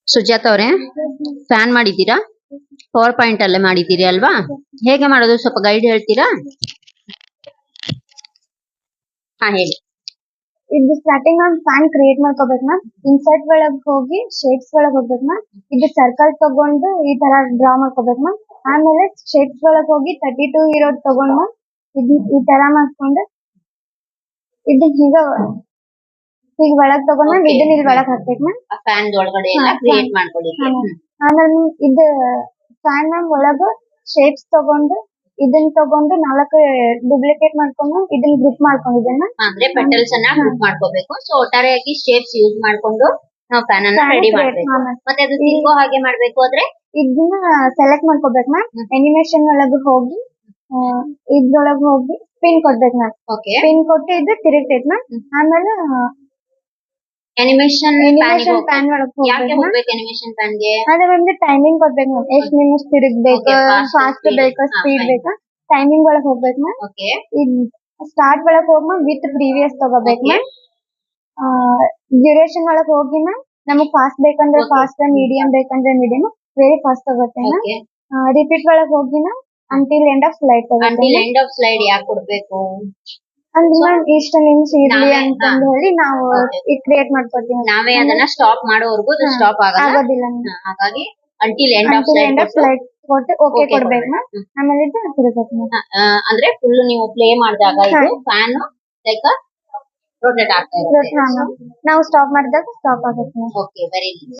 ಸುಜಾತ ಅವರೇ, ಫ್ಯಾನ್ ಮಾಡಿದ್ದೀರಾ? Power point ಅಲ್ಲೇ ಮಾಡಿದ್ದೀರಿ ಅಲ್ವಾ? ಹೇಗೆ ಮಾಡೋದು ಸ್ವಲ್ಪ ಗೈಡ್ ಹೇಳ್ತೀರಾ? ಹಾ, ಹೇಳಿ. ಇದು ಸ್ಟಾರ್ಟಿಂಗ್ ಒಂದು ಫ್ಯಾನ್ ಕ್ರಿಯೇಟ್ ಮಾಡ್ಕೋಬೇಕು ಮ್ಯಾಮ್. ಇನ್ಸರ್ಟ್ ಒಳಗ್ ಹೋಗಿ ಶೇಪ್ಸ್ ಒಳಗ್ ಹೋಗ್ಬೇಕು ಮ್ಯಾಮ್. ಇದು ಸರ್ಕಲ್ ತಗೊಂಡು ಈ ತರ ಡ್ರಾ ಮಾಡ್ಕೋಬೇಕು ಮ್ಯಾಮ್. ಆಮೇಲೆ ಶೇಪ್ಸ್ ಒಳಗ್ ಹೋಗಿ 32 ಇರೋದ್ ತಗೊಂಡ್ ಮ್ಯಾಮ್ ಇದನ್ ಈ ತರ ಮಾಡ್ಕೊಂಡು ಇದನ್ ಈಗ ಒಳಗ್ ತಗೊಂಡ್ ಮ್ಯಾಮ್ ಇದನ್ನ ಇಲ್ಲಿ ಒಳಗ್ ಹಾಕ್ಬೇಕು ಮ್ಯಾಮ್. ಫ್ಯಾನ್ ಒಳಗಡೆ ಎಲ್ಲ ಕ್ರಿಯೇಟ್ ಮಾಡ್ಕೊಳ್ಳಿ. ಆಮೇಲೆ ಇದು ಫ್ಯಾನ್ ಮ್ಯಾಮ್ ಒಳಗ ಶೇಪ್ಸ್ ತಗೊಂಡು ಇದನ್ನ ತಗೊಂಡು 4 ಡುಪ್ಲಿಕೇಟ್ ಮಾಡ್ಕೊಂಡು ಇದನ್ನ ಗ್ರೂಪ್ ಮಾಡ್ಕೊಂಡಿದ್ದೇನೆ. ಅಂದ್ರೆ ಪೆಟಲ್ಸ್ ಅನ್ನ ಗ್ರೂಪ್ ಮಾಡ್ಕೋಬೇಕು. ಸೊ ಒಟ್ಟಾರೆಯಾಗಿ ಶೇಪ್ಸ್ ಯೂಸ್ ಮಾಡ್ಕೊಂಡು ನಾವು ಫ್ಯಾನ್ ಅನ್ನ ರೆಡಿ ಮಾಡ್ಬೇಕು. ಮತ್ತೆ ಅದು ತಿರುಗೋ ಹಾಗೆ ಮಾಡ್ಬೇಕು ಆದ್ರೆ ಇದನ್ನ ಸೆಲೆಕ್ಟ್ ಮಾಡ್ಕೋಬೇಕು ಮ್ಯಾಮ್. ಅನಿಮೇಷನ್ ಒಳಗೆ ಹೋಗಿ ಇದ್ರೊಳಗೆ ಹೋಗಿ ಪಿನ್ ಕೊಡ್ಬೇಕು ಮ್ಯಾಮ್. ಪಿನ್ ಕೊಟ್ಟು ಇದು ತಿರುಗ್ತೈತೆ ಮ್ಯಾಮ್. ಆಮೇಲೆ ಅನಿಮೇಷನ್ ಪ್ಯಾನ್ ಒಳಗೆ ಹೋಗ್ಬೇಕು. ಅನಿಮೇಷನ್ ಪ್ಯಾನ್ ಗೆ ಅದೇ ಒಂದು ಟೈಮಿಂಗ್ ಕೊಡ್ಬೇಕು ಮ್ಯಾಮ್. ಎಷ್ಟು ನಿಮಿಷ ತಿರುಗ್ಬೇಕು, ಫಾಸ್ಟ್ ಬೇಕಾ ಸ್ಪೀಡ್ ಬೇಕಾ, ಟೈಮಿಂಗ್ ಒಳಗೆ ಹೋಗ್ಬೇಕು ಮ್ಯಾಮ್. ಸ್ಟಾರ್ಟ್ ಒಳಗೆ ಹೋಗಿ ಮ್ಯಾಮ್ ವಿತ್ ಪ್ರೀವಿಯಸ್ ತಗೋಬೇಕು ಮ್ಯಾಮ್. ಡ್ಯೂರೇಷನ್ ಒಳಗೆ ಹೋಗಿ ಮ್ಯಾಮ್ ನಮಗ್ ಫಾಸ್ಟ್ ಬೇಕಂದ್ರೆ ಫಾಸ್ಟ್, ಮೀಡಿಯಂ ಬೇಕಂದ್ರೆ ಮೀಡಿಯಂ, ವೆರಿ ಫಾಸ್ಟ್ ತಗೋತೆ ಮ್ಯಾಮ್. ರಿಪೀಟ್ ಒಳಗೆ ಹೋಗಿ ma'am until end of slide ತಗೋತೆ. ಅಂಟಿಲ್ ಎಂಡ್ ಆಫ್ ಸ್ಲೈಡ್ ಯಾಕೆ ಕೊಡ್ಬೇಕು ಅಂದ್ರೆ ಮ್ಯಾಮ್ ಇಷ್ಟು ನಿಮಿಷ ಇರ್ಲಿ ಅಂತಂದು ಹೇಳಿ ನಾವು ಕ್ರಿಯೇಟ್ ಮಾಡ್ಕೊತೀವಿ. ನಾವೇ ಅದನ್ನ ಸ್ಟಾಪ್ ಮಾಡೋವರೆಗೂ ಅದು ಸ್ಟಾಪ್ ಆಗೋದಿಲ್ಲ. ಹಾಗಾಗಿ ಅಂಟಿಲ್ ಎಂಡ್ ಆಫ್ ಸ್ಲೈಡ್ ಕೊಟ್ಟು ಓಕೆ ಕೊಡ್ಬೇಕು ಮ್ಯಾಮ್. ಆಮೇಲೆ ಇದು ತಿರುಗುತ್ತೆ ಮ್ಯಾಮ್. ಅಂದ್ರೆ ಫುಲ್ ನೀವು ಪ್ಲೇ ಮಾಡಿದಾಗ ಇದು ಫ್ಯಾನ್ ಲೈಕ್ ರೊಟೇಟ್ ಆಗ್ತಾ ಇರುತ್ತೆ. ನಾವು ಸ್ಟಾಪ್ ಮಾಡಿದಾಗ ಸ್ಟಾಪ್ ಆಗುತ್ತೆ ಮ್ಯಾಮ್. Okay, very nice.